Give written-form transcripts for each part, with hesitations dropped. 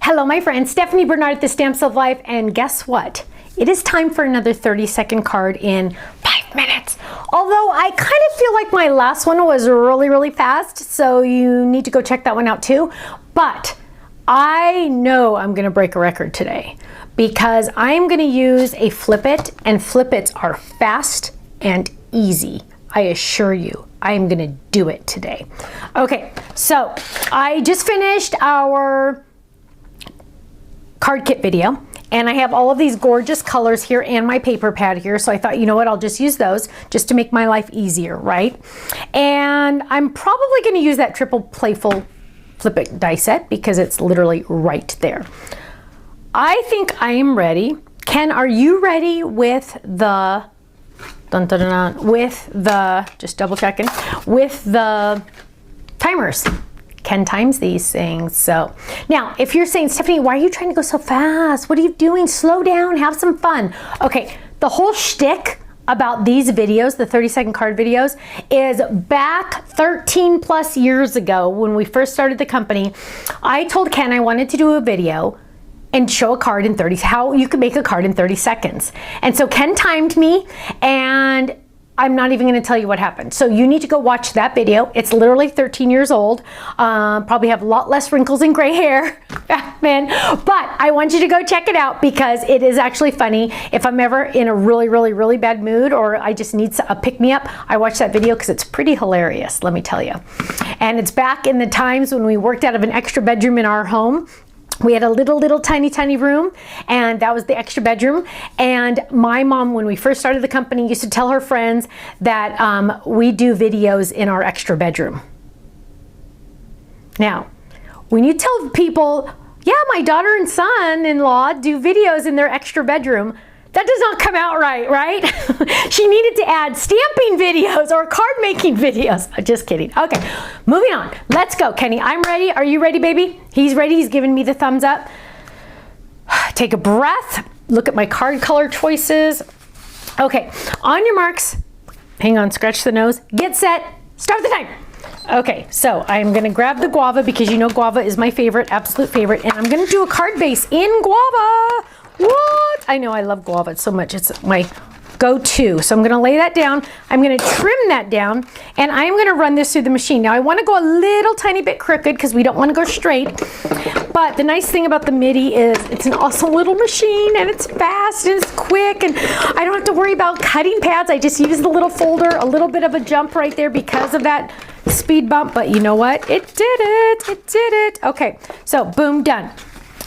Hello my friends, Stephanie Barnard at the Stamps of Life, and guess what? It is time for another 30-second card in 5 minutes. Although I kind of feel like my last one was really fast, so you need to go check that one out too. But I know I'm gonna break a record today because I'm gonna use a flip it, and flip its are fast and easy. I assure you, I'm gonna do it today. Okay, so I just finished our card kit video, and I have all of these gorgeous colors here and my paper pad here, so I thought, you know what, I'll just use those just to make my life easier, right? And I'm probably going to use that triple Playful flip it die set because it's literally right there. I think I am ready. Ken, are you ready with the just double checking, with the timers? Ken times these things. So now if you're saying, Stephanie, why are you trying to go so fast? What are you doing? Slow down, have some fun. Okay, the whole shtick about these videos, the 30-second card videos, is back 13 plus years ago when we first started the company. I told Ken I wanted to do a video and show a card in 30, how you could make a card in 30 seconds. And so Ken timed me, and I'm not even going to tell you what happened. So you need to go watch that video. It's literally 13 years old. Probably have a lot less wrinkles and gray hair back then. But I want you to go check it out because it is actually funny. If I'm ever in a really bad mood or I just need a pick-me-up, I watch that video because it's pretty hilarious, let me tell you. And it's back in the times when we worked out of an extra bedroom in our home. We had a little tiny room, and that was the extra bedroom. And my mom, when we first started the company, used to tell her friends that we do videos in our extra bedroom. Now, when you tell people, yeah, my daughter and son-in-law do videos in their extra bedroom, that does not come out right? She needed to add stamping videos or card making videos. Just kidding. Okay, moving on. Let's go, Kenny. I'm ready. Are you ready, baby? He's ready. He's giving me the thumbs up. Take a breath. Look at my card color choices. Okay, on your marks. Hang on, scratch the nose. Get set. Start the time. Okay, so I'm gonna grab the guava because you know guava is my favorite, absolute favorite, and I'm gonna do a card base in guava. What? I know I love guava so much. It's my go-to. So I'm going to lay that down. I'm going to trim that down, and I'm going to run this through the machine. Now I want to go a little tiny bit crooked because we don't want to go straight. But the nice thing about the Midi is it's an awesome little machine, and it's fast and it's quick, and I don't have to worry about cutting pads. I just use the little folder, a little bit of a jump right there because of that speed bump. But you know what? It did it. It did it. Okay, so boom, done.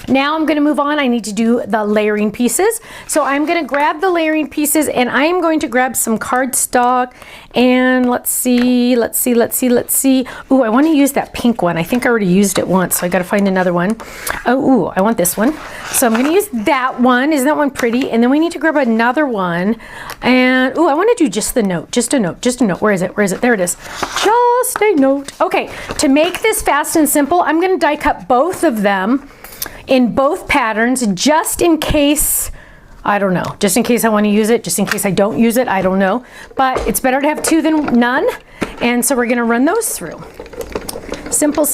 Now I'm going to move on. I need to do the layering pieces. So I'm going to grab the layering pieces, and I'm going to grab some cardstock, and let's see. Ooh, I want to use that pink one. I think I already used it once, so I got to find another one. Oh, ooh, I want this one. So I'm going to use that one. Isn't that one pretty? And then we need to grab another one. And ooh, I want to do just the note, just a note. Where is it? There it is. Just a note. Okay, to make this fast and simple, I'm going to die cut both of them in both patterns, just in case, I don't know, just in case I want to use it, just in case I don't use it, I don't know. But it's better to have two than none, and so we're going to run those through. Simple.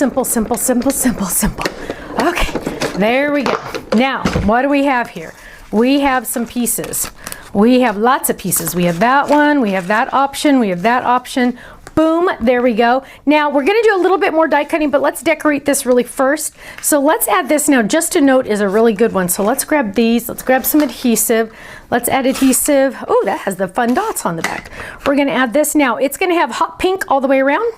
Okay, there we go. Now, what do we have here? We have some pieces. We have lots of pieces. We have that one, we have that option, we have that option. Boom, there we go. Now we're gonna do a little bit more die cutting, but let's decorate this really first. So let's add this now. Just a note is a really good one. So let's grab these, let's grab some adhesive. Let's add adhesive. Oh, that has the fun dots on the back. We're gonna add this now. It's gonna have hot pink all the way around.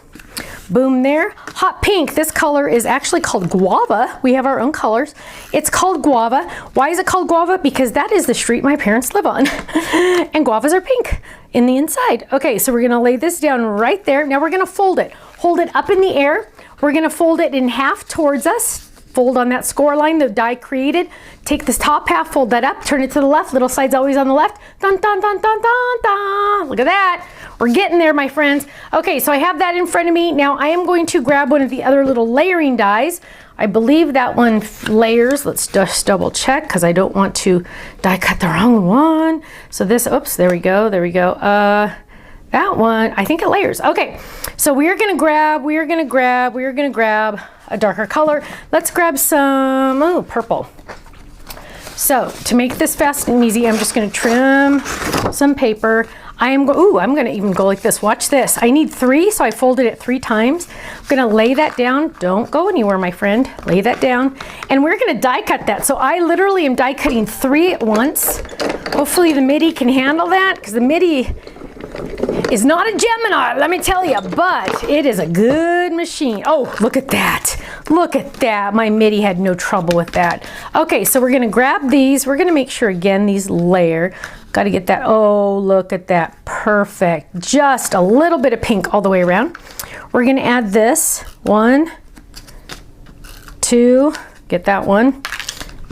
Boom there. Hot pink, this color is actually called guava. We have our own colors. It's called guava. Why is it called guava? Because that is the street my parents live on. And guavas are pink in the inside. Okay, so we're gonna lay this down right there. Now we're gonna fold it. Hold it up in the air. We're gonna fold it in half towards us. Fold on that score line the die created. Take this top half, fold that up, turn it to the left. Little side's always on the left. Dun, dun, dun, dun, dun, dun. Look at that. We're getting there, my friends. Okay, so I have that in front of me. Now I am going to grab one of the other little layering dies. I believe that one layers. Let's just double check because I don't want to die cut the wrong one. So this, oops, there we go. That one, I think it layers. Okay, so we are gonna grab a darker color. Let's grab some, purple. So to make this fast and easy, I'm just gonna trim some paper. I'm gonna even go like this. Watch this. I need 3, so I folded it 3 times. I'm gonna lay that down. Don't go anywhere, my friend. Lay that down. And we're gonna die cut that. So I literally am die cutting 3 at once. Hopefully the Midi can handle that, because the Midi is not a Gemini, let me tell you, but it is a good machine. Oh, look at that. Look at that. My Midi had no trouble with that. Okay, so we're gonna grab these. We're gonna make sure, again, these layer. Got to get that. Oh, look at that. Perfect. Just a little bit of pink all the way around. We're going to add this. 1, 2, get that one.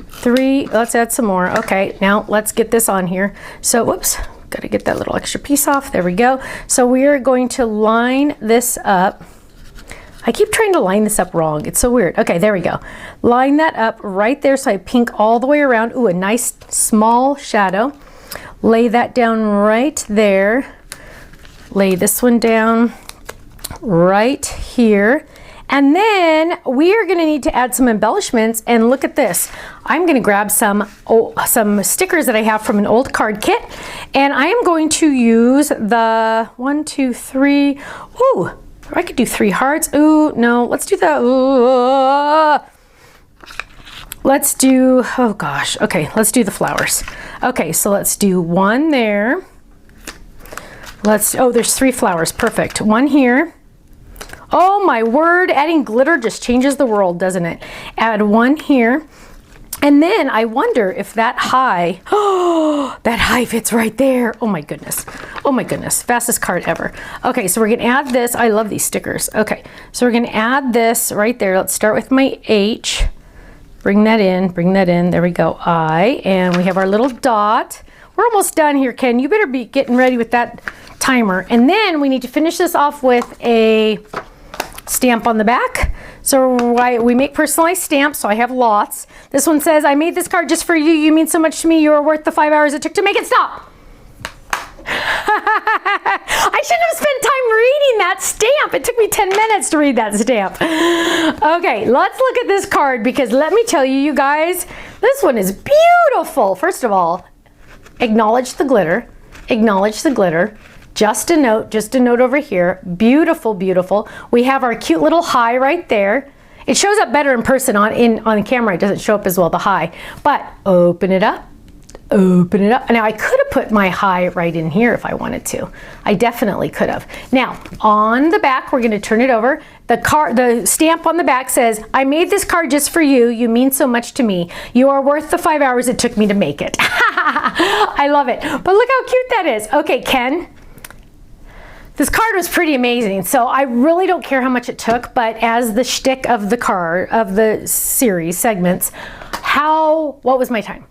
3, let's add some more. Okay, now let's get this on here. So, whoops, got to get that little extra piece off. There we go. So we are going to line this up. I keep trying to line this up wrong. It's so weird. Okay, there we go. Line that up right there so I have pink all the way around. Ooh, a nice small shadow. Lay that down right there. Lay this one down right here. And then we are going to need to add some embellishments, and look at this. I'm going to grab some stickers that I have from an old card kit, and I am going to use the 1, 2, 3. Ooh, I could do 3 hearts. Ooh, no, let's do the. Let's do, oh gosh, okay, let's do the flowers. Okay, so let's do 1 there. There's 3 flowers, perfect. 1 here. Oh my word, adding glitter just changes the world, doesn't it? Add 1 here. And then I wonder if that high, that high fits right there. Oh my goodness, fastest card ever. Okay, so we're gonna add this. I love these stickers. Okay, so we're gonna add this right there. Let's start with my H. Bring that in, there we go, I, and we have our little dot. We're almost done here, Ken. You better be getting ready with that timer. And then we need to finish this off with a stamp on the back. So we make personalized stamps, so I have lots. This one says, I made this card just for you. You mean so much to me. You are worth the 5 hours it took to make it. Stop. I shouldn't have spent time reading that stamp. It took me 10 minutes to read that stamp. Okay, let's look at this card, because let me tell you, you guys, this one is beautiful. First of all, acknowledge the glitter. Acknowledge the glitter. Just a note over here. Beautiful, beautiful. We have our cute little high right there. It shows up better in person on camera. It doesn't show up as well, the high. But open it up. Open it up. Now I could have put my high right in here if I wanted to. I definitely could have. Now on the back, we're going to turn it over. The stamp on the back says, I made this card just for you. You mean so much to me. You are worth the 5 hours it took me to make it. I love it. But look how cute that is. Okay, Ken. This card was pretty amazing, so I really don't care how much it took, but as the shtick of the card, of the series segments, what was my time?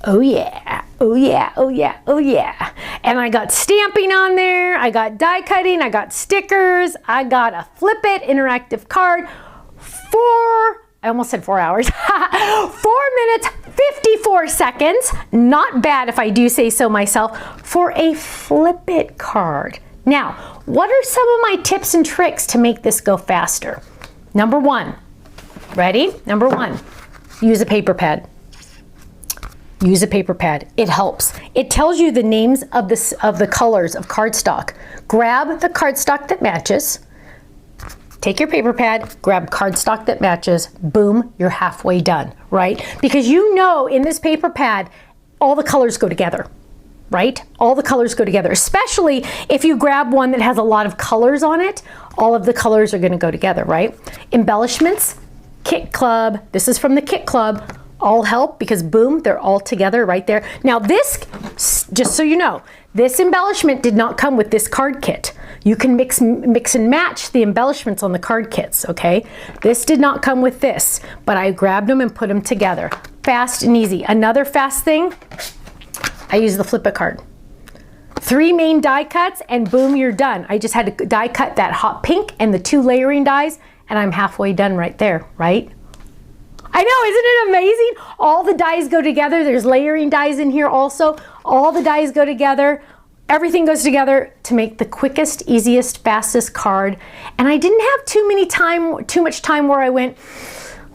Oh yeah, oh yeah, oh yeah, oh yeah. And I got stamping on there, I got die cutting, I got stickers, I got a flip it interactive card I almost said 4 hours, 4 minutes, 54 seconds. Not bad if I do say so myself, for a flip it card. Now, what are some of my tips and tricks to make this go faster? Number 1, ready? Number 1, use a paper pad. Use a paper pad. It helps. It tells you the names of the colors of cardstock. Grab the cardstock that matches. Take your paper pad, grab cardstock that matches, boom, you're halfway done, right? Because you know in this paper pad, all the colors go together, right? All the colors go together, especially if you grab one that has a lot of colors on it, all of the colors are gonna go together, right? Embellishments, Kit Club, this is from the Kit Club, all help because boom, they're all together right there. Now this, just so you know, this embellishment did not come with this card kit. You can mix and match the embellishments on the card kits, okay? This did not come with this, but I grabbed them and put them together. Fast and easy. Another fast thing, I use the flip it card. 3 main die cuts and boom, you're done. I just had to die cut that hot pink and the 2 layering dies and I'm halfway done right there, right? I know, isn't it amazing? All the dies go together. There's layering dies in here also. All the dies go together. Everything goes together to make the quickest, easiest, fastest card. And I didn't have too much time where I went,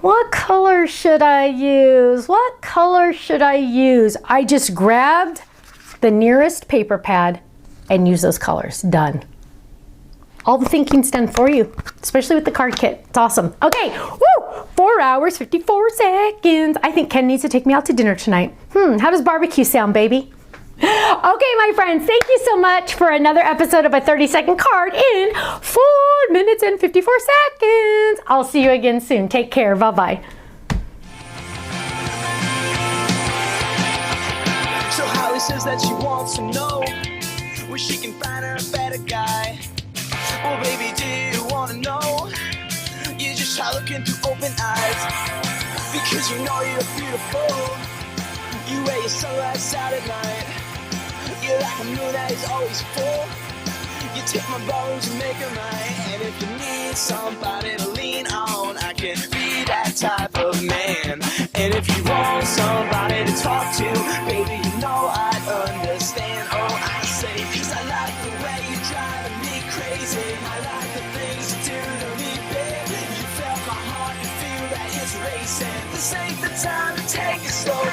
what color should I use? What color should I use? I just grabbed the nearest paper pad and used those colors. Done. All the thinking's done for you, especially with the card kit. It's awesome. Okay, woo! 4 hours, 54 seconds. I think Ken needs to take me out to dinner tonight. How does barbecue sound, baby? Okay, my friends, thank you so much for another episode of a 30-second card in 4 minutes and 54 seconds. I'll see you again soon. Take care. Bye-bye. So Holly says that she wants to know where she can find her a better guy. Well, baby, do you want to know? You just try looking through open eyes, because you know you're beautiful. You wear your sunglasses out at night. You're like a moon that is always full. You take my bones and make them right. And if you need somebody to lean on, I can be that type of man. And if you want somebody to talk to, baby, you know I'd understand. Oh, I say, 'cause I like the way you drive me crazy. I like the things you do to me, baby. You felt my heart, you feel that it's racing. This ain't the time to take it slow.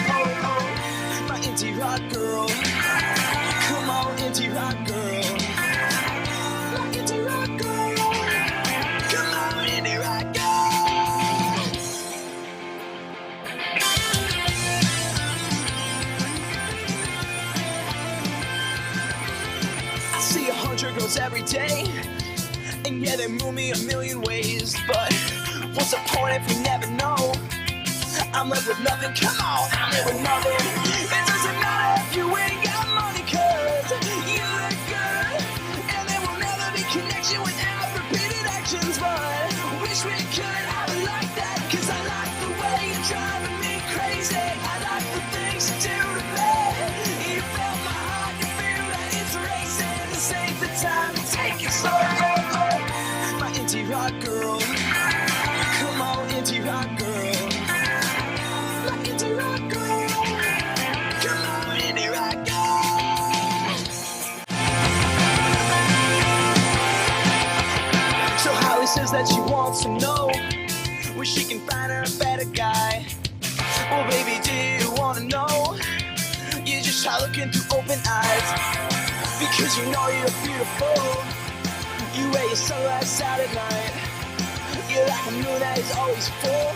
My indie rock girl. Come on, indie rock girl. My indie rock girl. Come on, indie rock girl. I see 100 girls every day, and yeah, they move me a million ways. But what's the point if you never know? I'm left with nothing, come on, I'm left with nothing. It doesn't matter if you ain't got money, 'cause you look good. And there will never be connection without repeated actions. But wish we could have it like that, 'cause I like the way you're driving me crazy. I like the things you do to me. You felt my heart, you feel that it's racing. This ain't the time to take it slow. My indie rock girl. Come on, indie rock girl. Says that she wants to know where she can find her a better guy. Well, baby, do you want to know? You just try looking through open eyes, because you know you're beautiful. You wear your sunglasses out at night. You're like a moon that is always full.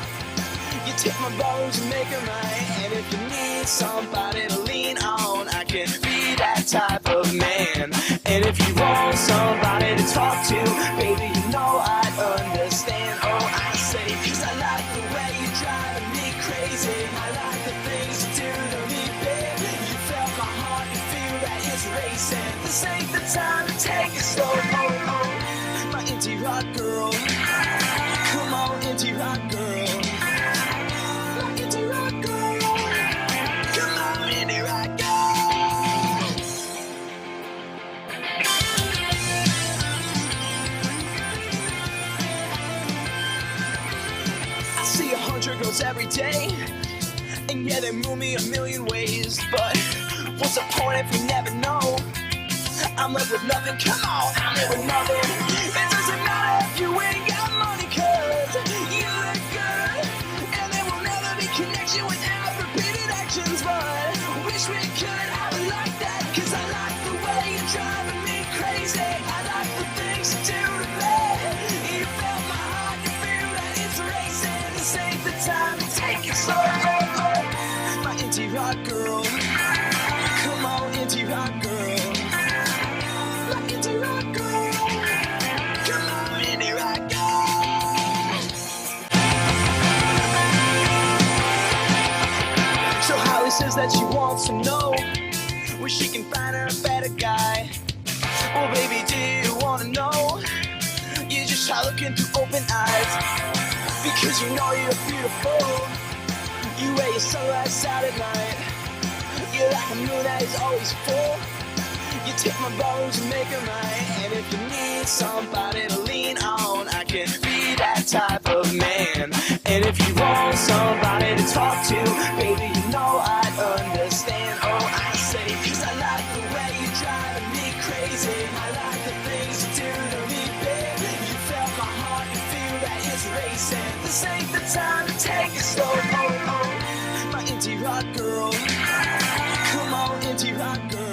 You take my bones and make them right. And if you need somebody to lean on, I can be that type of man. And if you want somebody to talk to, baby, you know I'd understand. Oh, I say, 'cause I like the way you're driving me crazy. I like the things you do to me, baby. You felt my heart, you feel that it's racing. This ain't the time to take it slow. My indie rock girl. Come on, indie rock girl. Girls every day, and yeah, they move me a million ways. But what's the point if you never know? I'm left with nothing, come on, I'm left with nothing. It doesn't matter if you ain't got money, 'cause you look good. And there will never be connection without repeated actions. But wish we could have it like that, 'cause I like the way you're driving me crazy. I like the things you do to me. You felt my heart, you feel that it's racing. This ain't the time to take it slow. My indie rock girl. Come on, indie rock girl. My indie rock girl. Come on, indie rock girl. So Holly says that she wants to know where she can find her a better guy. Well, baby, do you want to know? You just try looking through open eyes, because you know you're beautiful. You wear your sunglasses out at night. You're like a moon that is always full. You take my bones and make them right. And if you need somebody to lean on, I can be that type of man. And if you want somebody to talk to, baby, you know I'd understand. Oh, I say, 'cause I like the way you drive me This ain't the time to take it slow. Oh, oh. My indie rock girl. Come on, indie rock girl.